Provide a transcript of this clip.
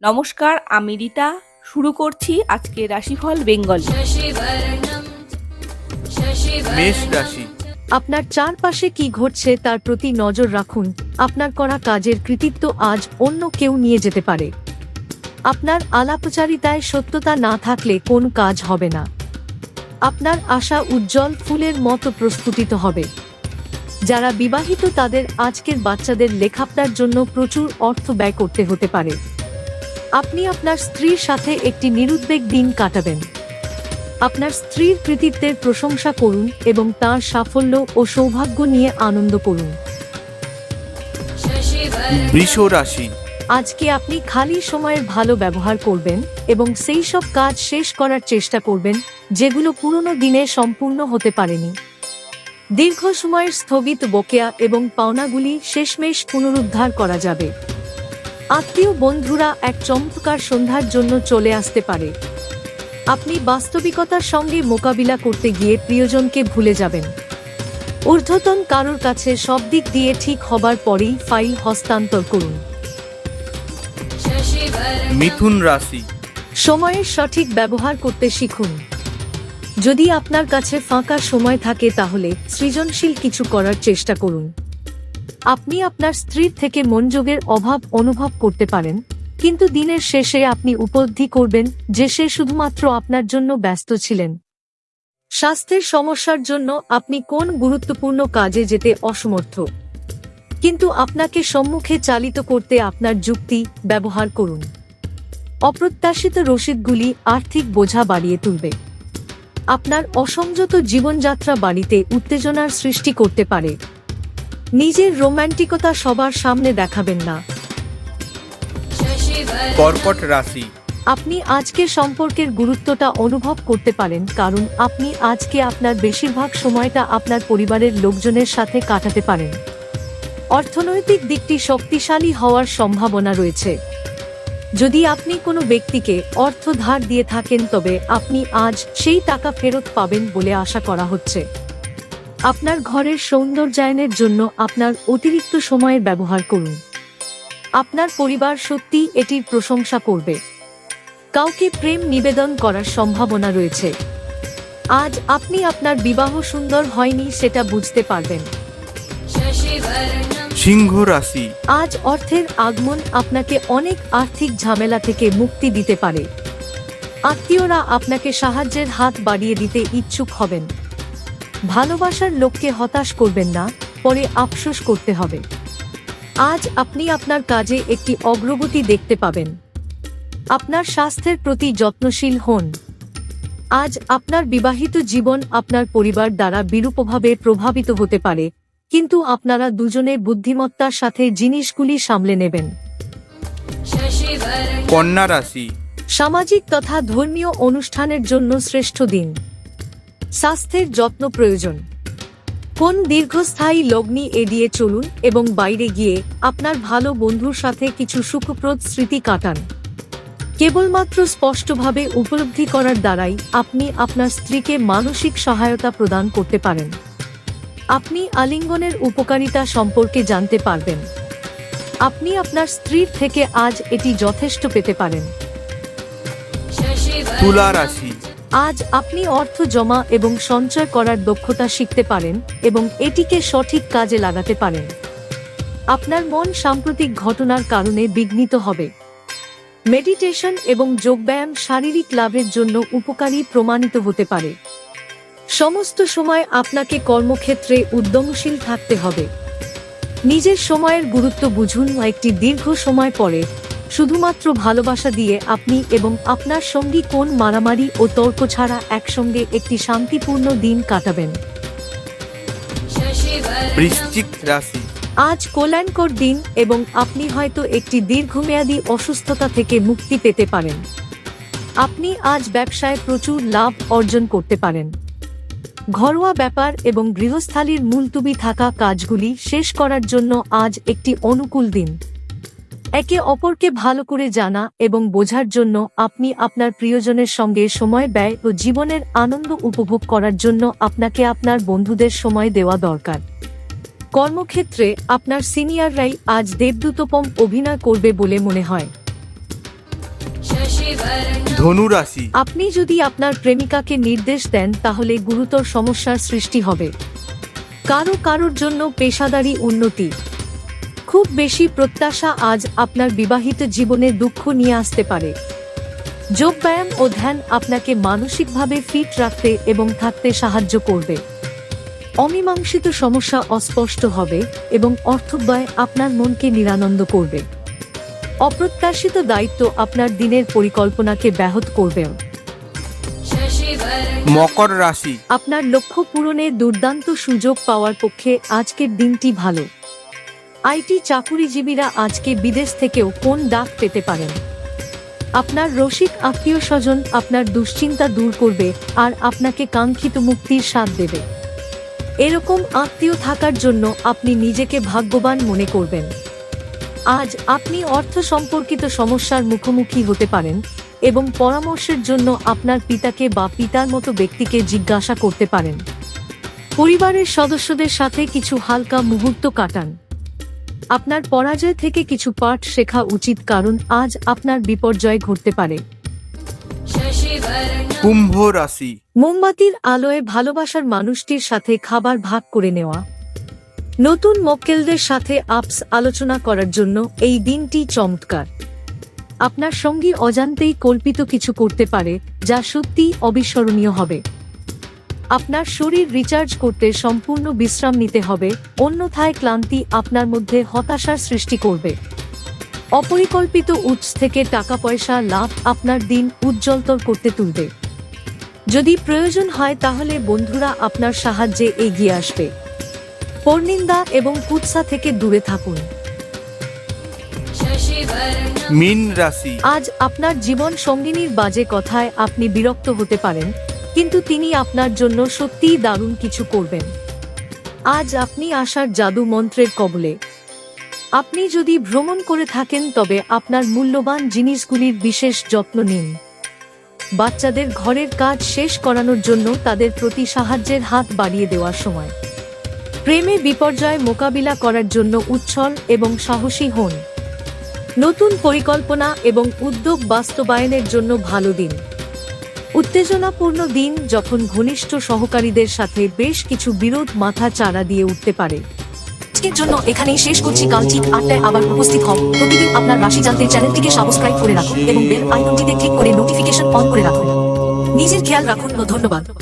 নমস্কার, আমি রীতা। শুরু করছি আজকে রাশিফল বেঙ্গল। মেষ রাশি। আপনার চারপাশে কি ঘটছে তার প্রতি নজর রাখুন। আপনার করা কাজের কৃতিত্ব আজ অন্য কেউ নিয়ে যেতে পারে। আপনার আলাপচারিতায় সত্যতা না থাকলে কোন কাজ হবে না। আপনার আশা উজ্জ্বল ফুলের মতো প্রস্ফুটিত হবে। যারা বিবাহিত তাদের আজকের বাচ্চাদের লেখাপড়ার জন্য প্রচুর অর্থ ব্যয় করতে হতে পারে। আপনি আপনার স্ত্রীর সাথে একটি নিরুদ্বেগ দিন কাটাবেন। আপনার স্ত্রীর কৃতিত্বের প্রশংসা করুন এবং তার সাফল্য ও সৌভাগ্য নিয়ে আনন্দ করুন। বৃষ রাশি। আজকে আপনি খালি সময়ের ভালো ব্যবহার করবেন এবং সেই সব কাজ শেষ করার চেষ্টা করবেন যেগুলো পুরনো দিনে সম্পূর্ণ হতে পারেনি। দীর্ঘ সময়ের স্থগিত বকেয়া এবং পাওনাগুলি শেষমেশ পুনরুদ্ধার করা যাবে। আত্মীয় বন্ধুরা এক চমৎকার সন্ধ্যার জন্য চলে আসতে পারে। আপনি বাস্তবিকতার সঙ্গে মোকাবিলা করতে গিয়ে প্রিয়জনকে ভুলে যাবেন। ঊর্ধ্বতন কারোর কাছে সব দিক দিয়ে ঠিক হবার পরেই ফাইল হস্তান্তর করুন। মিথুন রাশি। সময়ের সঠিক ব্যবহার করতে শিখুন। যদি আপনার কাছে ফাঁকা সময় থাকে তাহলে সৃজনশীল কিছু করার চেষ্টা করুন। আপনি আপনার স্ত্রীর থেকে মনোযোগের অভাব অনুভব করতে পারেন, কিন্তু দিনের শেষে আপনি উপলব্ধি করবেন যে সে শুধুমাত্র আপনার জন্য ব্যস্ত ছিলেন। স্বাস্থ্যের সমস্যার জন্য আপনি কোন গুরুত্বপূর্ণ কাজে যেতে অসমর্থ, কিন্তু আপনাকে সম্মুখে চালিত করতে আপনার যুক্তি ব্যবহার করুন। অপ্রত্যাশিত রসিদগুলি আর্থিক বোঝা বাড়িয়ে তুলবে। আপনার অসংযত জীবনযাত্রা বাড়িতে উত্তেজনার সৃষ্টি করতে পারে। নিজের রোম্যান্টিকতা সবার সামনে দেখাবেন না। কর্কট রাশি। আপনি আজকে সম্পর্কের গুরুত্বটা অনুভব করতে পারেন, কারণ আপনি আজকে আপনার বেশিরভাগ সময়টা আপনার পরিবারের লোকজনের সাথে কাটাতে পারেন। অর্থনৈতিক দিকটি শক্তিশালী হওয়ার সম্ভাবনা রয়েছে। যদি আপনি কোনো ব্যক্তিকে অর্থ ধার দিয়ে থাকেন তবে আপনি আজ সেই টাকা ফেরত পাবেন বলে আশা করা হচ্ছে। আপনার ঘরের সৌন্দর্যায়নের জন্য আপনার অতিরিক্ত সময়ের ব্যবহার করুন। আপনার পরিবার সত্যিই এটির প্রশংসা করবে। কাউকে প্রেম নিবেদন করার সম্ভাবনা রয়েছে। আজ আপনি আপনার বিবাহ সুন্দর হয়নি সেটা বুঝতে পারবেন। সিংহ রাশি। আজ অর্থের আগমন আপনাকে অনেক আর্থিক ঝামেলা থেকে মুক্তি দিতে পারে। আত্মীয়রা আপনাকে সাহায্যের হাত বাড়িয়ে দিতে ইচ্ছুক হবেন। ভালোবাসার লোককে হতাশ করবেন না, পরে আফসোস করতে হবে। আজ আপনি আপনার কাজে একটি অগ্রগতি দেখতে পাবেন। আপনার স্বাস্থ্যের প্রতি যত্নশীল হন। আজ আপনার বিবাহিত জীবন আপনার পরিবার দ্বারা বিরূপভাবে প্রভাবিত হতে পারে, কিন্তু আপনারা দুজনে বুদ্ধিমত্তার সাথে জিনিসগুলি সামলে নেবেন। কন্যা রাশি। সামাজিক তথা ধর্মীয় অনুষ্ঠানের জন্য শ্রেষ্ঠ দিন। স্বাস্থ্যের যত্ন প্রয়োজন। কোন দীর্ঘস্থায়ী লগ্নি এড়িয়ে চলুন এবং বাইরে গিয়ে আপনার ভালো বন্ধুর সাথে কিছু সুখপ্রদ স্মৃতি কাটান। কেবলমাত্র স্পষ্টভাবে উপলব্ধি করার দ্বারাই আপনি আপনার স্ত্রীকে মানসিক সহায়তা প্রদান করতে পারেন। আপনি আলিঙ্গনের উপকারিতা সম্পর্কে জানতে পারবেন। আপনি আপনার স্ত্রীর থেকে আজ এটি যথেষ্ট পেতে পারেন। তুলা রাশি। আজ আপনি অর্থ জমা এবং সঞ্চয় করার দক্ষতা শিখতে পারেন এবং এটিকে সঠিক কাজে লাগাতে পারেন। আপনার মন সাম্প্রতিক ঘটনার কারণে বিঘ্নিত হবে। মেডিটেশন এবং যোগব্যায়াম শারীরিক লাভের জন্য উপকারী প্রমাণিত হতে পারে। সমস্ত সময় আপনাকে কর্মক্ষেত্রে উদ্যমশীল থাকতে হবে। নিজের সময়ের গুরুত্ব বুঝুন। একটি দীর্ঘ সময় পরে শুধুমাত্র ভালোবাসা দিয়ে আপনি এবং আপনার সঙ্গী কোন মারামারি ও তর্ক ছাড়া একসঙ্গে একটি শান্তিপূর্ণ দিন কাটাবেন। বৃশ্চিক রাশি। আজ কল্যাণকর দিন এবং আপনি হয়তো একটি দীর্ঘমেয়াদী অসুস্থতা থেকে মুক্তি পেতে পারেন। আপনি আজ ব্যবসায় প্রচুর লাভ অর্জন করতে পারেন। ঘরোয়া ব্যাপার এবং গৃহস্থালির মুলতুবি থাকা কাজগুলি শেষ করার জন্য আজ একটি অনুকূল দিন। একে অপরকে ভালো করে জানা এবং বোঝার জন্য আপনি আপনার প্রিয়জনের সঙ্গে সময় ব্যয় ও জীবনের আনন্দ উপভোগ করার জন্য আপনাকে আপনার বন্ধুদের সময় দেওয়া দরকার। কর্মক্ষেত্রে আপনার সিনিয়ররাই আজ দেবদূতোপম অভিনয় করবে বলে মনে হয়। ধনু রাশি। আপনি যদি আপনার প্রেমিকাকে নির্দেশ দেন তাহলে গুরুতর সমস্যার সৃষ্টি হবে। কারোর জন্য পেশাদারি উন্নতি। খুব বেশি প্রত্যাশা আজ আপনার বিবাহিত জীবনে দুঃখ নিয়ে আসতে পারে। যোগব্যায়াম ও ধ্যান আপনাকে মানসিকভাবে ফিট রাখতে এবং থাকতে সাহায্য করবে। অমীমাংসিত সমস্যা অস্পষ্ট হবে এবং অর্থব্যয় আপনার মনকে নিরানন্দ করবে। অপ্রত্যাশিত দায়িত্ব আপনার দিনের পরিকল্পনাকে ব্যাহত করবে। মকর রাশি। আপনার লক্ষ্য পূরণে দুর্দান্ত সুযোগ পাওয়ার পক্ষে আজকের দিনটি ভালো। আইটি চাকুরিজীবীরা আজকে বিদেশ থেকেও কোন ডাক পেতে পারেন। আপনার রসিক আত্মীয় স্বজন আপনার দুশ্চিন্তা দূর করবে আর আপনাকে কাঙ্ক্ষিত মুক্তির স্বাদ দেবে। এরকম আত্মীয় থাকার জন্য আপনি নিজেকে ভাগ্যবান মনে করবেন। আজ আপনি অর্থ সম্পর্কিত সমস্যার মুখোমুখি হতে পারেন এবং পরামর্শের জন্য আপনার পিতাকে বা পিতার মতো ব্যক্তিকে জিজ্ঞাসা করতে পারেন। পরিবারের সদস্যদের সাথে কিছু হালকা মুহূর্ত কাটান। আপনার পরাজয় থেকে কিছু পাঠ শেখা উচিত, কারণ আজ আপনার বিপর্যয় ঘটতে পারে। কুম্ভ রাশি। মোমবাতির আলোয় ভালোবাসার মানুষটির সাথে খাবার ভাগ করে নেওয়া। নতুন মক্কেলদের সাথে আপস আলোচনা করার জন্য এই দিনটি চমৎকার। আপনার সঙ্গী অজান্তেই কল্পিত কিছু করতে পারে যা সত্যিই অবিস্মরণীয় হবে। আপনার শরীর রিচার্জ করতে সম্পূর্ণ বিশ্রাম নিতে হবে, অন্যথায় ক্লান্তি আপনার মধ্যে হতাশার সৃষ্টি করবে। অপরিকল্পিত উৎস থেকে টাকা পয়সা লাভ আপনার দিন উজ্জ্বলতর করতে তুলবে। যদি প্রয়োজন হয় তাহলে বন্ধুরা আপনার সাহায্যে এগিয়ে আসবে। পরনিন্দা এবং কুৎসা থেকে দূরে থাকুন। মীন রাশি। আজ আপনার জীবন সঙ্গিনীর বাজে কথায় আপনি বিরক্ত হতে পারেন, কিন্তু তিনি আপনার জন্য সত্যিই দারুণ কিছু করবেন। আজ আপনি আশার জাদু মন্ত্রের কবলে। আপনি যদি ভ্রমণ করে থাকেন তবে আপনার মূল্যবান জিনিসগুলির বিশেষ যত্ন নিন। বাচ্চাদের ঘরের কাজ শেষ করানোর জন্য তাদের প্রতি সাহায্যের হাত বাড়িয়ে দেওয়ার সময়। প্রেমে বিপর্যয় মোকাবিলা করার জন্য উচ্ছল এবং সাহসী হন। নতুন পরিকল্পনা এবং উদ্যোগ বাস্তবায়নের জন্য ভালো দিন। উত্তেজনাপূর্ণ দিন যখন ঘনিষ্ঠ সহকারীদের সাথে বেশ কিছু বিরোধ মাথা চাড়া দিয়ে উঠতে পারে। আজকের জন্য এখানেই শেষ করছি। কাল ঠিক 8টায় আবার উপস্থিত হব। প্রতিদিন আপনার রাশি জানতে চ্যানেলটিকে সাবস্ক্রাইব করে রাখুন এবং বেল আইকনটিতে ক্লিক করে নোটিফিকেশন অন করে রাখুন। নিজের খেয়াল রাখুন ও ধন্যবাদ।